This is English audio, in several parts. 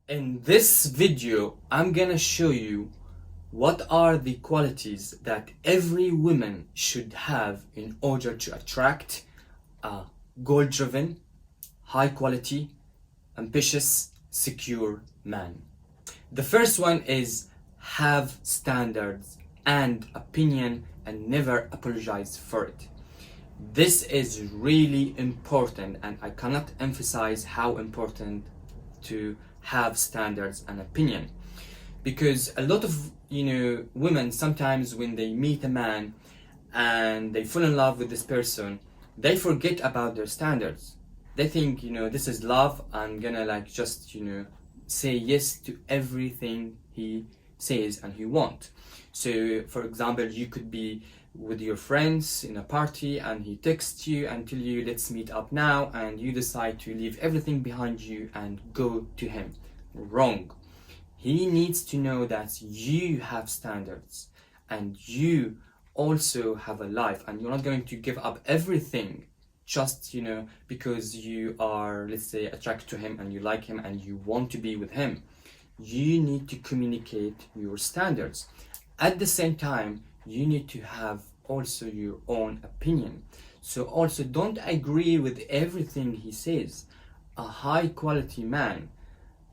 In this video, I'm gonna show you what are the qualities that every woman should have in order to attract a goal-driven, high-quality, ambitious, secure man. The first one is have standards and opinion and never apologize for it. This is really important, and I cannot emphasize how important to have standards and opinion, because a lot of women, sometimes when they meet a man and they fall in love with this person, they forget about their standards. They think, this is love, I'm gonna just say yes to everything he says and he wants. So for example, you could be with your friends in a party and he texts you and tell you, let's meet up now, and you decide to leave everything behind you and go to him. Wrong. He needs to know that you have standards and you also have a life, and you're not going to give up everything just because you are, let's say, attracted to him and you like him and you want to be with him. You need to communicate your standards. At the same time, you need to have also your own opinion. So also don't agree with everything he says. A high quality man,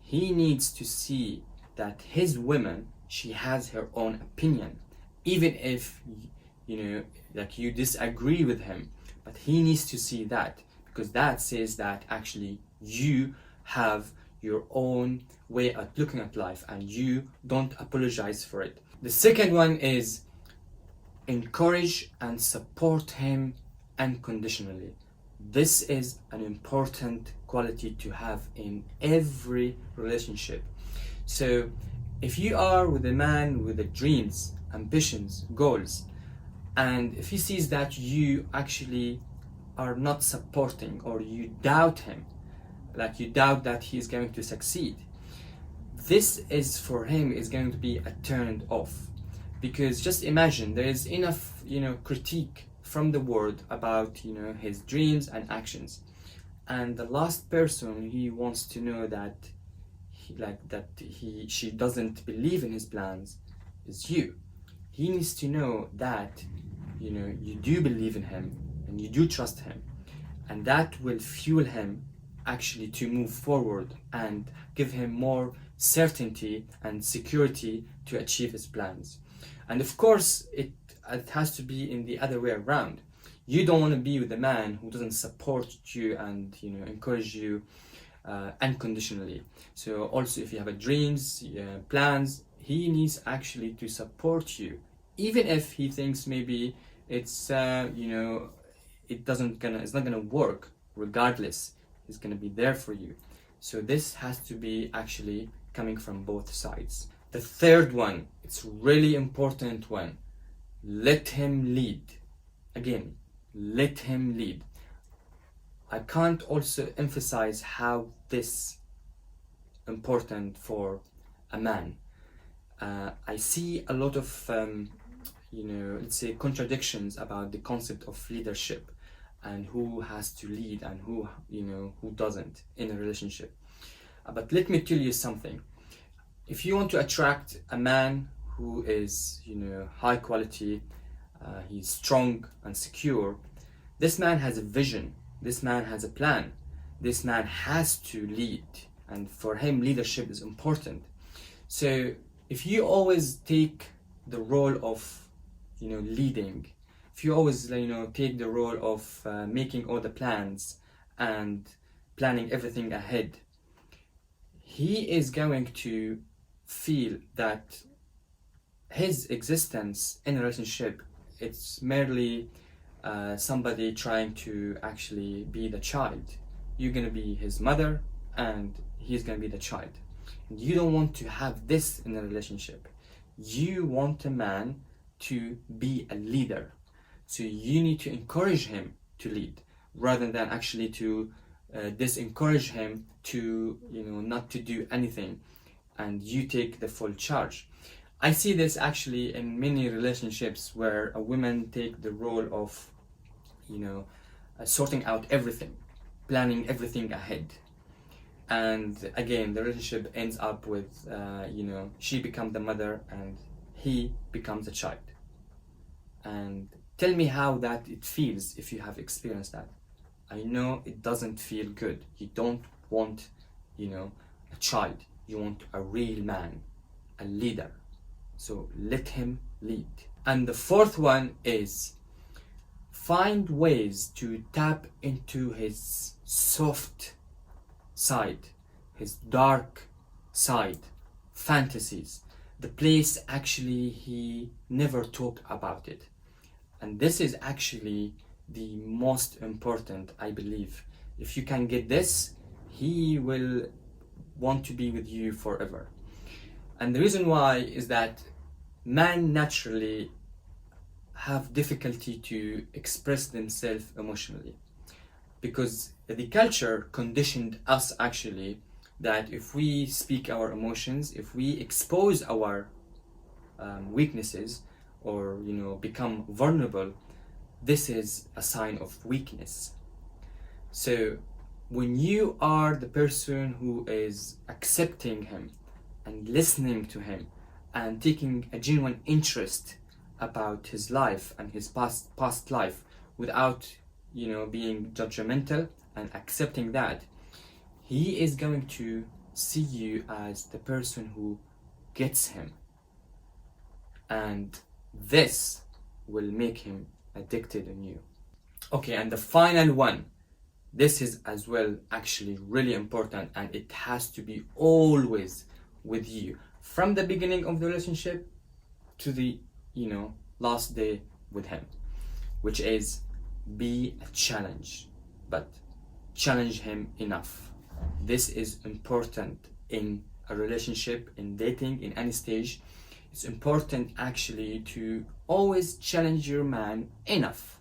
he needs to see that his woman, she has her own opinion, even if you disagree with him, but he needs to see that, because that says that actually you have your own way of looking at life and you don't apologize for it. The second one is encourage and support him unconditionally. This is an important quality to have in every relationship. So if you are with a man with the dreams, ambitions, goals, and if he sees that you actually are not supporting, or you doubt him, like you doubt that he is going to succeed, this is for him is going to be a turned off. Because just imagine, there is enough critique from the world about his dreams and actions, and the last person he wants to know that she doesn't believe in his plans is you. He needs to know that you do believe in him and you do trust him, and that will fuel him actually to move forward and give him more certainty and security to achieve his plans. And of course, it has to be in the other way around. You don't want to be with a man who doesn't support you and encourage you unconditionally. So also, if you have dreams, plans, he needs actually to support you, even if he thinks maybe it's it's not gonna work. Regardless, he's gonna be there for you. So this has to be actually coming from both sides. The third one, it's really important one. Let him lead. Again, let him lead. I can't also emphasize how this important for a man. I see a lot of let's say contradictions about the concept of leadership and who has to lead and who doesn't in a relationship. But let me tell you something. If you want to attract a man who is high quality, he's strong and secure, this man has a vision, this man has a plan, this man has to lead, and for him leadership is important. So if you always take the role of leading, if you always take the role of making all the plans and planning everything ahead, he is going to feel that his existence in a relationship, it's merely somebody trying to actually be the child. You're going to be his mother and he's going to be the child. You don't want to have this in a relationship. You want a man to be a leader. So you need to encourage him to lead, rather than actually to disencourage him to not to do anything, and you take the full charge. I see this actually in many relationships where a woman take the role of sorting out everything, planning everything ahead. and again the relationship ends up with she becomes the mother and he becomes a child. And tell me how that it feels if you have experienced that. I know it doesn't feel good. You don't want a child, you want a real man, a leader. So let him lead. And the fourth one is find ways to tap into his soft side, his dark side, fantasies, the place actually he never talked about it. And this is actually the most important, I believe. If you can get this, he will want to be with you forever. And the reason why is that men naturally have difficulty to express themselves emotionally, because the culture conditioned us actually that if we speak our emotions, if we expose our weaknesses, or become vulnerable, this is a sign of weakness. So when you are the person who is accepting him and listening to him and taking a genuine interest about his life and his past life without being judgmental and accepting that, he is going to see you as the person who gets him, and this will make him addicted in you. Okay, and the final one, this is as well actually really important, and it has to be always with you from the beginning of the relationship to the last day with him, which is be a challenge, but challenge him enough. This is important in a relationship, in dating, in any stage. It's important actually to always challenge your man enough,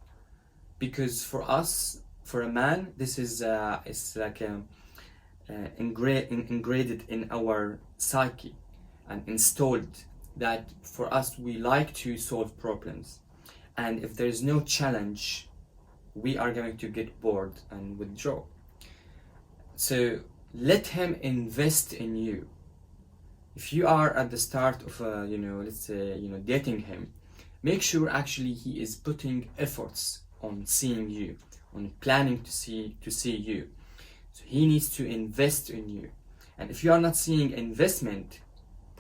because for us, for a man, this is it's like engraved in our psyche and installed that for us we like to solve problems, and if there is no challenge, we are going to get bored and withdraw. So let him invest in you. If you are at the start of let's say dating him, make sure actually he is putting efforts on seeing you, on planning to see you. So he needs to invest in you. And if you are not seeing investment,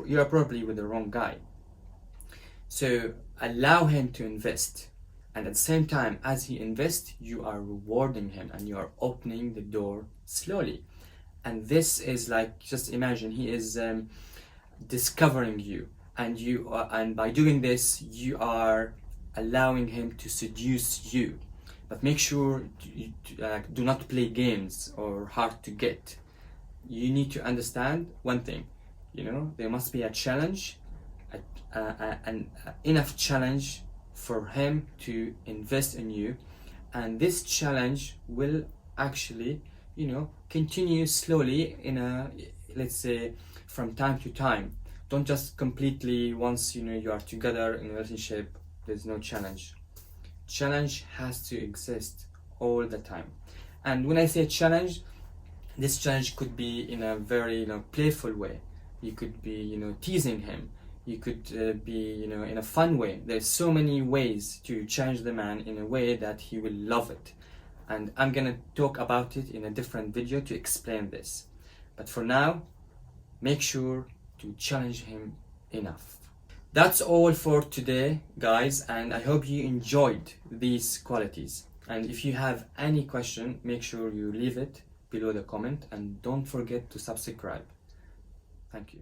you are probably with the wrong guy. So allow him to invest, and at the same time as he invests, you are rewarding him and you are opening the door slowly. And this is like, just imagine he is discovering you, and and by doing this you are allowing him to seduce you. But make sure do not play games or hard to get. You need to understand one thing, there must be a challenge, an enough challenge for him to invest in you, and this challenge will actually continue slowly in a, let's say, from time to time. Don't just completely, once you are together in a relationship, there's no challenge. Challenge has to exist all the time. And when I say challenge, this challenge could be in a very playful way. You could be teasing him. You could be in a fun way. There's so many ways to challenge the man in a way that he will love it. And I'm gonna talk about it in a different video to explain this. But for now, make sure to challenge him enough. That's all for today, guys, and I hope you enjoyed these qualities. And if you have any question, make sure you leave it below the comment, and don't forget to subscribe. Thank you.